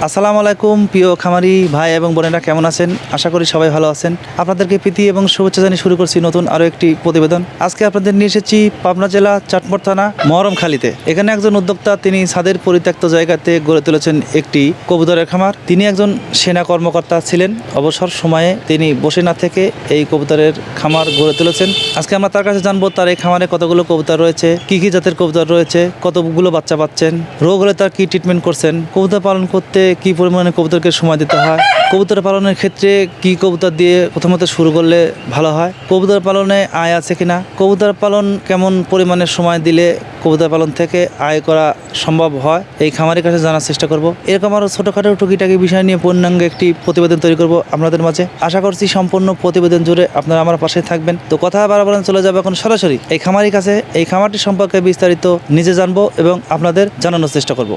আসসালামু আলাইকুম প্রিয় খামারি ভাই এবং বোনেরা, কেমন আছেন? আশা করি সবাই ভালো আছেন। আপনাদেরকে প্রীতি এবং শুভেচ্ছা জানিয়ে শুরু করছি নতুন আরও একটি প্রতিবেদন। আজকে আপনাদের নিয়ে এসেছি পাবনা জেলা চাটমোর থানা মহরমখালীতে। এখানে একজন উদ্যোক্তা, তিনি ছাদের পরিত্যক্ত জায়গাতে গড়ে তুলেছেন একটি কবুতরের খামার। তিনি একজন সেনা কর্মকর্তা ছিলেন। অবসর সময়ে তিনি বসে না থেকে এই কবুতরের খামার গড়ে তুলেছেন। আজকে আমরা তার কাছে জানবো তার এই খামারে কতগুলো কবুতর রয়েছে, কি কি জাতের কবুতর রয়েছে, কতগুলো বাচ্চা পাচ্ছেন, রোগ হলে তার কি ট্রিটমেন্ট করছেন, কবুতর পালন করতে কি পরিমাণে কবুতরকে সময় দিতে হয়, কবুতর পালনের ক্ষেত্রে কি কবুতর দিয়ে প্রথমত শুরু করলে ভালো হয়, কবুতর পালনে আয় আছে কিনা, কবুতর পালন কেমন পরিমাণে সময় দিলে কবুতর পালন থেকে আয় করা সম্ভব হয়, এই খামারের কাছে জানার চেষ্টা করব। এরকম আরও ছোটোখাটো টুকিটাকি বিষয় নিয়ে পূর্ণাঙ্গ একটি প্রতিবেদন তৈরি করব আপনাদের মাঝে। আশা করছি সম্পূর্ণ প্রতিবেদন জুড়ে আপনারা আমার পাশে থাকবেন। তো কথা বারবার চলে যাবে এখন সরাসরি এই খামারের কাছে। এই খামারটি সম্পর্কে বিস্তারিত নিজে জানবো এবং আপনাদের জানানোর চেষ্টা করব।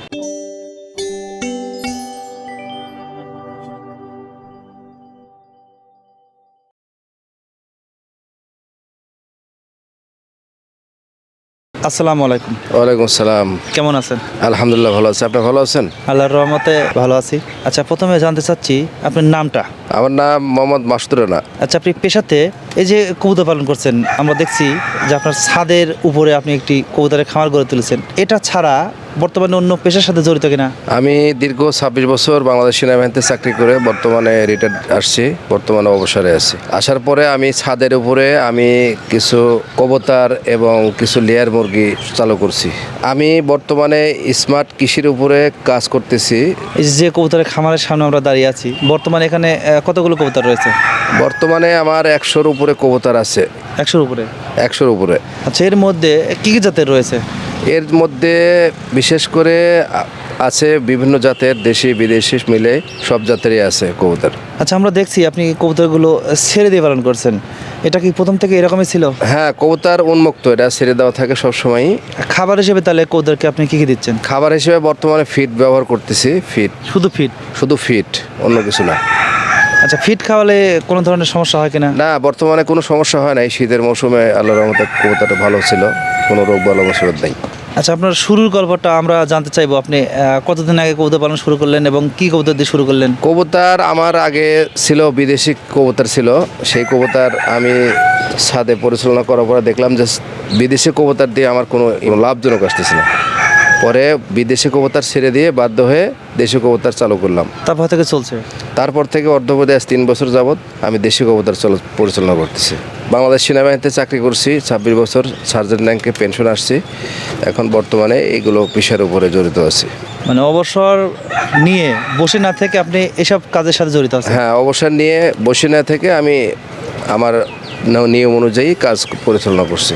আসসালামু আলাইকুম। ওয়ালাইকুম আসসালাম। কেমন আছেন? আলহামদুলিল্লাহ ভালো আছি। আপনি ভালো আছেন? আল্লাহর রহমতে ভালো আছি। আচ্ছা, প্রথমে জানতে চাচ্ছি আপনার নামটা। আমার নাম মোহাম্মদ মাসুদ রানা। আচ্ছা, আপনি পেশাতে এই যে কবুতর পালন করছেন, আমরা দেখছি যে আপনার ছাদের উপরে আপনি একটি কবুতরের খামার গড়ে তুলেছেন। এটা ছাড়া বর্তমানে অন্য পেশার সাথে জড়িত কিনা? আমি দীর্ঘ 26 বছর বাংলাদেশ সেনাবাহিনীতে চাকরি করে বর্তমানে রিটায়ার্ড আসছি, বর্তমানে অবসরে আছি। আসার পরে আমি ছাদের উপরে আমি কিছু কবুতর এবং কিছু লেয়ার মুরগি চালু করছি। আমি বর্তমানে স্মার্ট কৃষির উপরে কাজ করতেছি। এই যে কবুতরের খামারের সামনে আমরা দাঁড়িয়ে আছি, বর্তমানে এখানে কতগুলো কবুতর রয়েছে? বর্তমানে আমার 100-র উপরে কবুতর আছে। 100-র উপরে? 100-র উপরে। আচ্ছা, এর মধ্যে কি কি জাতের রয়েছে? এর মধ্যে বিশেষ করে আছে বিভিন্ন জাতের, দেশি বিদেশি মিলে সব জাতেরই আছে কবুতর। আচ্ছা, আমরা দেখছি আপনি কবুতরগুলো ছেড়ে দিয়ে পালন করছেন। এটা কি প্রথম থেকে এরকমই ছিল? হ্যাঁ, কবুতর উন্মুক্ত, এটা ছেড়ে দেওয়া থাকে সবসময়ই। খাবার হিসেবে তাহলে কবুতরকে আপনি কি কি দিচ্ছেন? খাবার হিসেবে বর্তমানে ফিড ব্যবহার করতেছি। ফিড, শুধু ফিড? শুধু ফিড, অন্য কিছু না। আচ্ছা, ফিড খাওয়ালে কোনো ধরনের সমস্যা হয় কিনা? না, বর্তমানে কোনো সমস্যা হয় না। এই শীতের মৌসুমে আল্লাহর রহমতে কবুতরটা ভালো ছিল, কোনো রোগ বালা মুসিবত নেই। আচ্ছা, আপনার শুরুর গল্পটা আমরা জানতে চাইবো। আপনি কতদিন আগে কবুতর পালন শুরু করলেন এবং কি কবুতর দিয়ে শুরু করলেন? কবুতর আমার আগে ছিল বিদেশি কবুতর ছিল। সেই কবুতর আমি ছাদে পরিচালনা করার পরে দেখলাম যে বিদেশি কবুতর দিয়ে আমার কোনো লাভজনক আসতেছে না। পরে বিদেশি কবুতর ছেড়ে দিয়ে বাধ্য হয়ে দেশি কবুতর চালু করলাম। তারপর থেকে চলছে? তারপর থেকে অর্ধপদে আজ 3 বছর যাবৎ আমি দেশি কবুতর পরিচালনা করতেছি। বাংলাদেশ সেনাবাহিনীতে চাকরি করছি 26 বছর, সার্জেন্ট র্যাঙ্কে পেনশন আসছি। এখন বর্তমানে এইগুলো পেশার উপরে জড়িত আছি। মানে অবসর নিয়ে বসে না থেকে আপনি এসব কাজের সাথে জড়িত আছেন? হ্যাঁ, অবসর নিয়ে বসে না থেকে আমি আমার নিয়ম অনুযায়ী কাজ পরিচালনা করছি।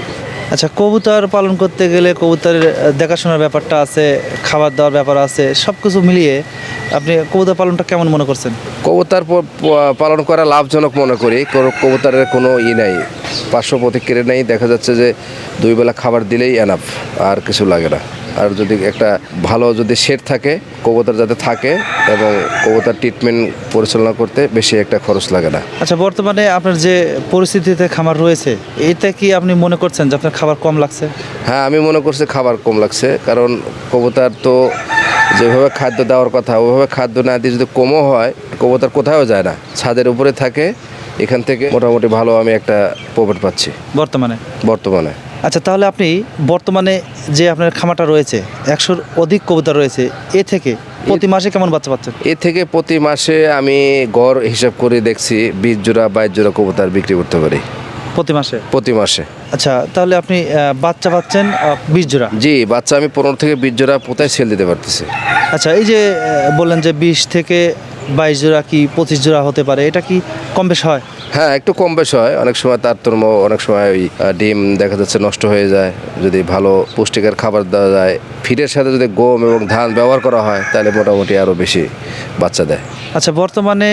আচ্ছা, কবুতর পালন করতে গেলে কবুতরের দেখাশোনার ব্যাপারটা আছে, খাবার দাওয়ার ব্যাপার আছে, সব কিছু মিলিয়ে আপনি কবুতর পালনটা কেমন মনে করছেন? কবুতর পালন করা লাভজনক মনে করি। কবুতরের কোনো নাই, পার্শ্ব প্রতিক্রিয়া নেই। দেখা যাচ্ছে যে 2 বেলা খাবার দিলেই এনাফ, আর কিছু লাগে না। আর যদি একটা ভালো যদি শেড থাকে, কবুতর যাতে থাকে এবং কবুতর ট্রিটমেন্ট পরিচালনা করতে বেশি একটা খরচ লাগে না। আচ্ছা, বর্তমানে আপনার যে পরিস্থিতিতে খামার রয়েছে, এটা কি আপনি মনে করছেন যে আপনার খাবার কম লাগছে? হ্যাঁ, আমি মনে করছি খাবার কম লাগছে, কারণ কবুতর তো যেভাবে খাদ্য দেওয়ার কথা ওইভাবে খাদ্য না দিয়ে যদি কমও হয়, কবুতর কোথাও যায় না, ছাদের উপরে থাকে। এখান থেকে মোটামুটি ভালো আমি একটা প্রফিট পাচ্ছি বর্তমানে। আচ্ছা, তাহলে আপনি বর্তমানে যে আপনার খামারটা রয়েছে, 100-র অধিক কবুতর রয়েছে, এ থেকে প্রতি মাসে কেমন বাচ্চা পাচ্ছেন? এ থেকে প্রতি মাসে আমি গড় হিসাব করে দেখছি 20 জোড়া 22 জোড়া কবুতর বিক্রি করতে পারি প্রতি মাসে। আচ্ছা, তাহলে আপনি বাচ্চা পাচ্ছেন 20 জোড়া? জি, বাচ্চা আমি 15 থেকে 20 জোড়া পোতায় সেল দিতে পারতেছি। আচ্ছা, এই যে বললেন যে 20 থেকে 22 জোড়া কি 25 জোড়া হতে পারে, এটা কি কম বেশ হয়? হ্যাঁ, একটু কম বেশ হয়। অনেক সময় তারতম্য, অনেক সময় ওই ডিম দেখা যাচ্ছে নষ্ট হয়ে যায়। যদি ভালো পুষ্টিকর খাবার দেওয়া যায়, ফিডের সাথে যদি গম এবং ধান ব্যবহার করা হয়, তাহলে মোটামুটি আরও বেশি বাচ্চা দেয়। আচ্ছা, বর্তমানে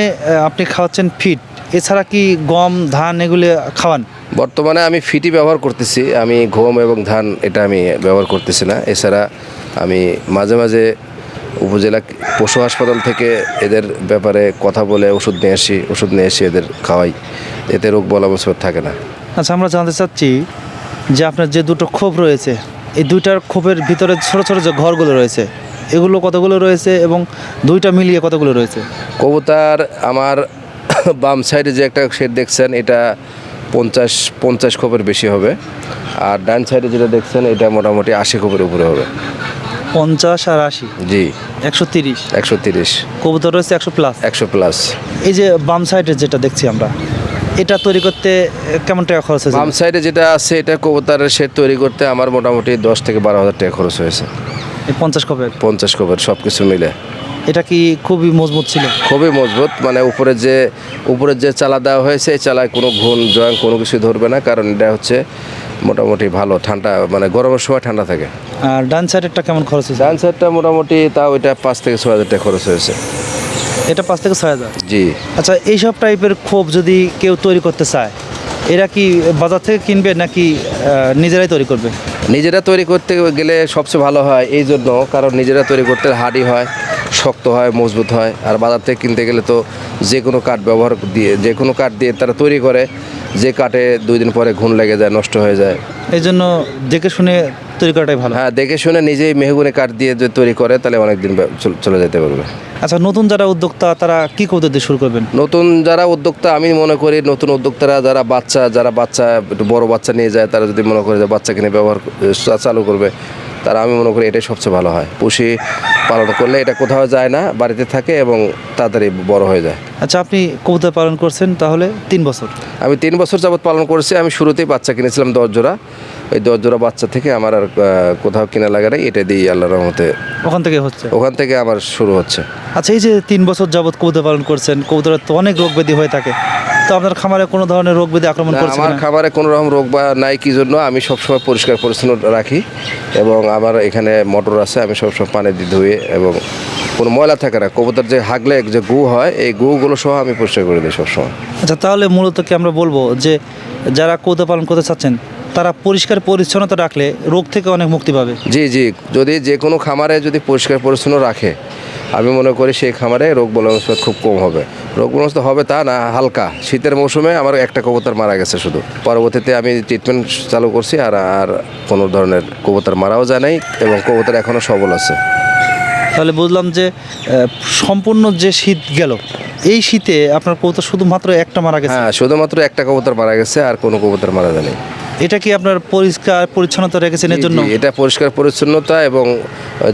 আপনি খাওয়াচ্ছেন ফিড, এছাড়া কি গম ধান এগুলো খাওয়ান? বর্তমানে আমি ফিডই ব্যবহার করতেছি। আমি গম এবং ধান এটা আমি ব্যবহার করতেছি না। এছাড়া আমি মাঝে মাঝে উপজেলা পশু হাসপাতাল থেকে এদের ব্যাপারে কথা বলে ওষুধ নিয়ে এসে এদের খাওয়াই। এতে রোগ বলা মুসিবত থাকে না। আচ্ছা, আমরা জানতে চাচ্ছি যে আপনার যে দুটো খোপ রয়েছে, এই দুইটার খোপের ভিতরে ছোট ছোট যে ঘরগুলো রয়েছে, এগুলো কতগুলো রয়েছে এবং দুইটা মিলিয়ে কতগুলো রয়েছে? কবুতর আমার বাম সাইডে যে একটা শেড দেখছেন এটা 50 খোপের বেশি হবে, আর ডান সাইডে যেটা দেখছেন এটা মোটামুটি 80 খোপের উপরে হবে। 50 আর 80, জি 130 130, কবুতর রয়েছে 100+। 100+। এই যে বাম সাইডে যেটা দেখছি আমরা, এটা তৈরি করতে কেমন টাকা খরচ হয়েছে? বাম সাইডে যেটা আছে এটা কবুতরের শেড তৈরি করতে আমার মোটামুটি 10 থেকে 12,000 টাকা খরচ হয়েছে। এই 50 কপের 50 খোপের সব কিছু মিলে। এটা কি খুবই মজবুত ছিল? খুবই মজবুত, মানে উপরের যে চালা দেওয়া হয়েছে এই চালায় কোনো ঘুণ জং কোনো কিছু ধরবে না, কারণ এটা হচ্ছে মোটামুটি ভালো ঠান্ডা, মানে গরমের সময় ঠান্ডা থাকে। আর ডান সাইডেরটা কেমন খরচ হয়েছে? ডান সাইডটা মোটামুটি তাও এটা 5 থেকে 6,000 টাকা খরচ হয়েছে। এটা 5 থেকে 6,000। জি। আচ্ছা, এইসব টাইপের খোপ যদি কেউ তৈরি করতে চায়, এরা কি বাজার থেকে কিনবে নাকি নিজেরাই তৈরি করবে? নিজেরা তৈরি করতে গেলে সবচেয়ে ভালো হয়, এই জন্য কারণ নিজেরা তৈরি করতে হার্ডি হয়, শক্ত হয়, মজবুত হয়। আর বাজার থেকে কিনতে গেলে তো যে কোনো কাঠ ব্যবহার দিয়ে, যে কোনো কাঠ দিয়ে তারা তৈরি করে, যে কাঠে 2 দিন পরে ঘুণ লেগে যায়, নষ্ট হয়ে যায়। এই জন্য দেখে শুনে তৈরি করাটাই ভালো। হ্যাঁ, দেখে শুনে নিজেই মেহগুনি কাঠ দিয়ে যদি তৈরি করে তাহলে অনেক দিন চলে যেতে পারবে। আচ্ছা, নতুন যারা উদ্যোক্তা তারা কি কবুতর দিয়ে শুরু করবেন? নতুন যারা উদ্যোক্তা, আমি মনে করি নতুন উদ্যোক্তারা যারা বাচ্চা একটু বড় বাচ্চা নিয়ে যায়, তারা যদি মনে করে যে বাচ্চা কিনে চালু করবে, তারা আমি মনে করি এটাই সবচেয়ে ভালো হয়। পুষি পালন করলে এটা কোথাও যায় না, বাড়িতে থাকে এবং তাড়াতাড়ি বড় হয়ে যায়। আচ্ছা, আপনি কবুতর পালন করছেন তাহলে 3 বছর। আমি 3 বছর যাবৎ পালন করছি। আমি শুরুতেই বাচ্চা কিনেছিলাম 10 জোড়া। ওই 10 জোড়া বাচ্চা থেকে আমার আর কোথাও কিনা লাগে না, এটা দিয়ে আল্লাহর রহমতে ওখান থেকে আমার শুরু হচ্ছে। আচ্ছা, এই যে 3 বছর যাবৎ কবুতর পালন করছেন, কবুতরের তো অনেক রোগ ব্যাধি হয়ে থাকে, তো আপনার খামারে কোনো ধরনের রোগ ব্যাধি আক্রমণ না, করছে আমার না? খাবারে কোনো রকম রোগ বা নাই। কি জন্য? আমি সবসময় পরিষ্কার পরিচ্ছন্ন রাখি এবং আমার এখানে মোটর আছে, আমি সবসময় পানি দিয়ে ধুয়ে এবং কোনো ময়লা থাকে না। কবুতর যে হাগলে যে গু হয়, এই গুগুলো সহ আমি পরিষ্কার করে দিই সবসময়। আচ্ছা, তাহলে মূলত কি আমরা বলবো যে যারা কবুতর পালন করতে চাচ্ছেন তারা পরিষ্কার পরিচ্ছন্নতা রাখলে রোগ থেকে অনেক মুক্তি পাবে? জি, যদি যে কোনো খামারে যদি পরিষ্কার পরিচ্ছন্ন রাখে, আমি মনে করি সেই খামারে রোগ বংশপাত খুব কম হবে। রোগ বংশপাত হবে তা না, হালকা। শীতের মৌসুমে আমার একটা কবুতর মারা গেছে শুধু, পরবর্তীতে আমি ট্রিটমেন্ট চালু করছি, আর কোনো ধরনের কবুতর মারাও যায় নাই এবং কবুতর এখনও সবল আছে। তাহলে বুঝলাম যে সম্পূর্ণ যে শীত গেল, এই শীতে আপনার কবুতর শুধুমাত্র একটা মারা গেছে? হ্যাঁ, শুধুমাত্র একটা কবুতর মারা গেছে, আর কোনো কবুতর মারা যায়নি। এটা কি আপনার পরিষ্কার পরিচ্ছন্নতা রেখেছেন এর জন্য? জি, এটা পরিষ্কার পরিচ্ছন্নতা এবং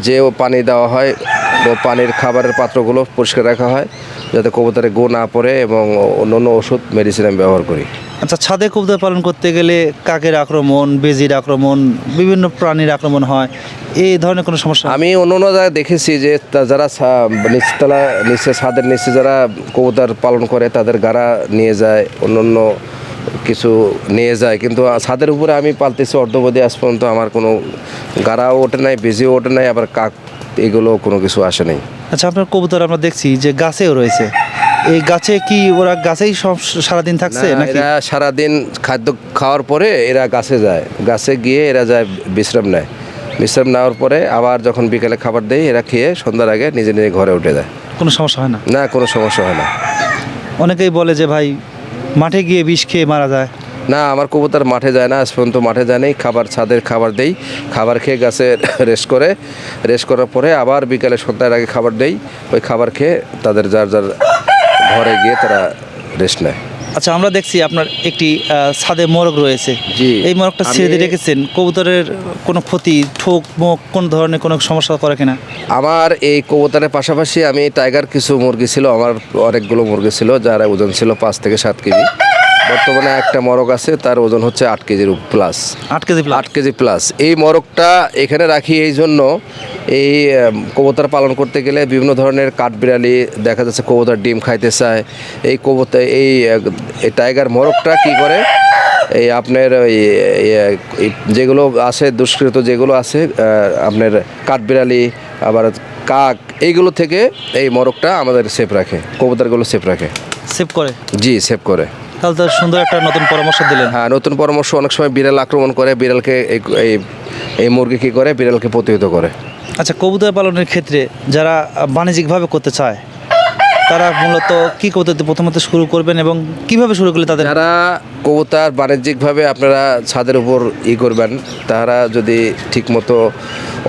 যে পানি দেওয়া হয় ও পানির খাবারের পাত্রগুলো পরিষ্কার রাখা হয় যাতে কবুতরে গো না পড়ে, এবং অন্য ওষুধ মেডিসিন আমি ব্যবহার করি। আচ্ছা, ছাদে কবুতর পালন করতে গেলে কাকের আক্রমণ, বেজির আক্রমণ, বিভিন্ন প্রাণীর আক্রমণ হয়, এই ধরনের কোনো সমস্যা? আমি অন্য জায়গায় দেখেছি যে যারা ছাদের নিচে যারা কবুতর পালন করে তাদের গাড়া নিয়ে যায়, অন্য কিছু নিয়ে যায়, কিন্তু ছাদের উপরে আমি পালতেছি অর্ধবধি, আজ পর্যন্ত আমার কোনো গাড়াও ওঠে নাই, বেজিও ওঠে নাই, আবার কাক এগুলো কোনো কিছু আসে নাই। আচ্ছা, আপনার কবুতর আমরা দেখছি যে গাছেও রয়েছে, এই গাছে কি ওরা গাছেই সব সারাদিন থাকছে না, নাকি? এরা সারাদিন খাদ্য খাওয়ার পরে এরা গাছে যায়, গাছে গিয়ে এরা যায় বিশ্রাম নেয়। বিশ্রাম নেওয়ার পরে আবার যখন বিকেলে খাবার দেয়, এরা খেয়ে সন্ধ্যার আগে নিজে নিজে ঘরে উঠে যায়। কোনো সমস্যা হয় না? না, কোনো সমস্যা হয় না। অনেকেই বলে যে ভাই মাঠে গিয়ে বিষ খেয়ে মারা যায়। না, আমার কবুতর মাঠে যায় না, আজ পর্যন্ত মাঠে যায় নাই। ছাদের খাবার দেই, খাবার খেয়ে গাছে রেস্ট করার পরে আবার বিকালে সন্ধ্যার আগে খাবার দেই। ওই খাবার খেয়ে তাদের যার ঘরে গিয়ে তারা রেস্ট নেয়। আচ্ছা, আমরা দেখছি আপনার একটি ছাদে মোরগ রয়েছে। জি, এই মোরগটা ছেড়ে দিয়ে রেখেছেন, কবুতরের কোনো ক্ষতি, ঠোক মুখ কোন ধরনের কোনো সমস্যা করে কিনা? আমার এই কবুতরের পাশাপাশি আমি টাইগার কিছু মুরগি ছিল, আমার অনেকগুলো মুরগি ছিল যার ওজন ছিল 5 থেকে 7 কেজি। বর্তমানে একটা মোরগ আছে, তার ওজন হচ্ছে 8 কেজির প্লাস। 8 কেজি? 8 KG plus. এই মোরগটা এখানে রাখি এই জন্য, এই কবুতর পালন করতে গেলে বিভিন্ন ধরনের কাঠবিড়ালি দেখা যাচ্ছে কবুতর ডিম খাইতে চায়। এই টাইগার মোরগটা কি করে, এই আপনার ওই যেগুলো আছে দুষ্কৃত যেগুলো আছে আপনার কাঠবিড়ালি, আবার কাক, এইগুলো থেকে এই মোরগটা আমাদের সেফ রাখে, কবুতরগুলো সেফ রাখে। সেভ করে? জি, সেভ করে। তাহলে তো সুন্দর একটা নতুন পরামর্শ দিলেন। হ্যাঁ, নতুন পরামর্শ। অনেক সময় বিড়াল আক্রমণ করে, বিড়ালকে এই মুরগি কী করে, বিড়ালকে প্রতিহত করে। আচ্ছা, কবুতর পালনের ক্ষেত্রে যারা বাণিজ্যিকভাবে করতে চায় তারা মূলত কি কবুতর দিয়ে প্রথমত শুরু করবেন এবং কিভাবে শুরু করলে তাদের? যারা কবুতর বাণিজ্যিকভাবে আপনারা ছাদের উপর করবেন, তারা যদি ঠিকমতো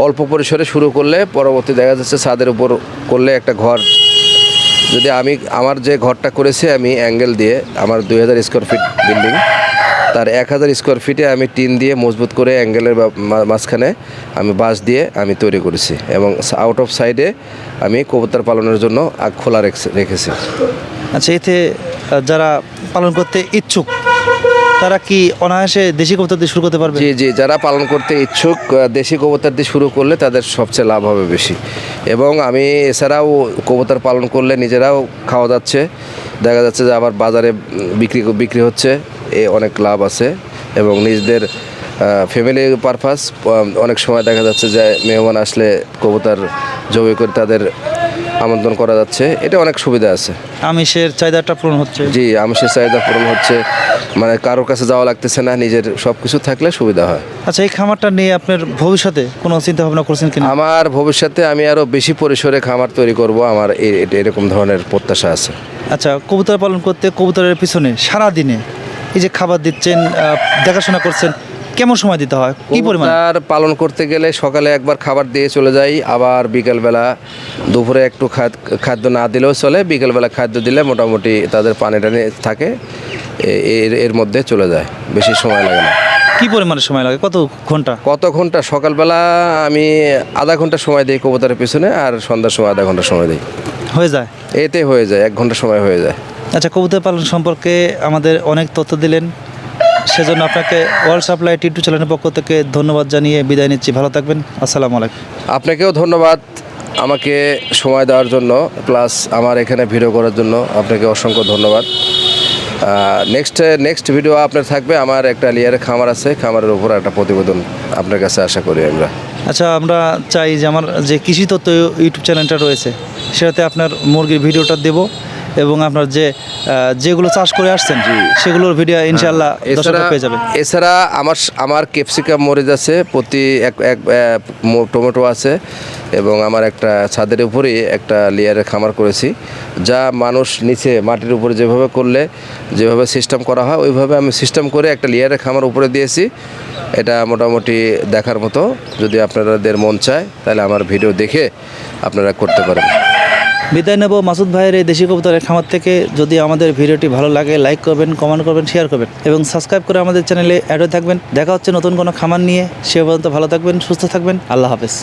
অল্প পরিসরে শুরু করলে পরবর্তী দেখা যাচ্ছে ছাদের উপর করলে একটা ঘর, যদি আমার যে ঘরটা করেছি আমি অ্যাঙ্গেল দিয়ে, আমার 2000 স্কোয়ার ফিট বিল্ডিং, তার 1000 স্কোয়ার ফিটে আমি টিন দিয়ে মজবুত করে অ্যাঙ্গেলের মাঝখানে আমি বাঁশ দিয়ে আমি তৈরি করেছি, এবং আউট অফ সাইডে আমি কবুতর পালনের জন্য খোলা রেখেছি। আচ্ছা, এতে যারা পালন করতে ইচ্ছুক তারা কি অনায়াসে দেশি কবুতর দিয়ে শুরু করতে পারবে? জি জি, যারা পালন করতে ইচ্ছুক দেশি কবুতর দিয়ে শুরু করলে তাদের সবচেয়ে লাভ হবে বেশি। এবং আমি এছাড়াও কবুতর পালন করলে নিজেরাও খাওয়া যাচ্ছে, দেখা যাচ্ছে যে আবার বাজারে বিক্রি হচ্ছে, অনেক লাভ আছে। এবং নিজেদের ফ্যামিলি পারপাস অনেক সময় দেখা যাচ্ছে যে মেহমান আসলে কবুতর জবাই করে তাদের আমন্ত্রণ করা যাচ্ছে, এটা অনেক সুবিধা আছে। আমিষের চাহিদাটা পূরণ হচ্ছে। জি, আমিষের চাহিদা পূরণ হচ্ছে, মানে কারোর কাছে যাওয়া লাগতেছে না, নিজের সব কিছু থাকলে সুবিধা হয়। আচ্ছা, এই খামারটা নিয়ে আপনার ভবিষ্যতে কোনো চিন্তা ভাবনা করছেন কিনা? আমার ভবিষ্যতে আমি আরও বেশি পরিসরে খামার তৈরি করব, আমার এরকম ধরনের প্রত্যাশা আছে। আচ্ছা, কবুতর পালন করতে কবুতরের পিছনে সারা দিনে এই যে খাবার দিচ্ছেন, দেখাশোনা করছেন, কেমন সময় দিতে হয়, কি পরিমাণ? কবুতর পালন করতে গেলে সকালে একবার খাবার দিয়ে চলে যাই, আবার বিকেলবেলা দুপুরে একটু খাদ্য না দিলেও চলে, বিকেলবেলা খাদ্য দিলে মোটামুটি তাদের পানি টানি থাকে, এর মধ্যে চলে যায়, বেশি সময় লাগে না। কি পরিমাণে সময় লাগে, কত ঘন্টা? কত ঘন্টা? সকালবেলা আমি আধা ঘন্টা সময় দিই কবুতরের পিছনে, আর সন্ধ্যার সময় আধা ঘন্টা সময় দিই, হয়ে যায়? এতে হয়ে যায়, 1 ঘন্টা সময় হয়ে যায়। আচ্ছা, কবুতর পালন সম্পর্কে আমাদের অনেক তথ্য দিলেন, সেজন্য আপনাকে ওয়ার্ল্ড সাপ্লাই টি2 চ্যানেলের পক্ষ থেকে ধন্যবাদ জানিয়ে বিদায় নিচ্ছি। ভালো থাকবেন, আসসালামু আলাইকুম। আপনাকেও ধন্যবাদ আমাকে সময় দেওয়ার জন্য, প্লাস আমার এখানে ভিডিও করার জন্য আপনাকে অসংখ্য ধন্যবাদ। নেক্সট ভিডিও আপনার থাকবে, আমার একটা লেয়ারের খামার আছে, খামারের উপর একটা প্রতিবেদন আপনার কাছে আশা করি আমরা। আচ্ছা, আমরা চাই যে আমার যে কৃষি তত্ত্ব ইউটিউব চ্যানেলটা রয়েছে সেটাতে আপনার মুরগির ভিডিওটা দেব, এবং আপনার যেগুলো চাষ করে আসছেন সেগুলোর ভিডিও ইনশাআল্লাহ দর্শকরা পেয়ে যাবে। এছাড়া আমার ক্যাপসিকাম মরিচ আছে, প্রতি এক টমেটো আছে, এবং আমার একটা ছাদের উপরেই একটা লেয়ারের খামার করেছি, যা মানুষ নিচে মাটির উপরে যেভাবে সিস্টেম করা হয় ওইভাবে আমি সিস্টেম করে একটা লেয়ারের খামার উপরে দিয়েছি। এটা মোটামুটি দেখার মতো, যদি আপনাদের মন চায় তাহলে আমার ভিডিও দেখে আপনারা করতে পারেন। বিদায় নেব মাসুদ ভাইয়ের এই দেশি কবুতরের খামার থেকে। যদি আমাদের ভিডিওটি ভালো লাগে লাইক করবেন, কমেন্ট করবেন, শেয়ার করবেন এবং সাবস্ক্রাইব করে আমাদের চ্যানেলে অ্যাড হয়ে থাকবেন। দেখা হচ্ছে নতুন কোনো খামার নিয়ে, সে পর্যন্ত ভালো থাকবেন, সুস্থ থাকবেন, আল্লাহ হাফেজ।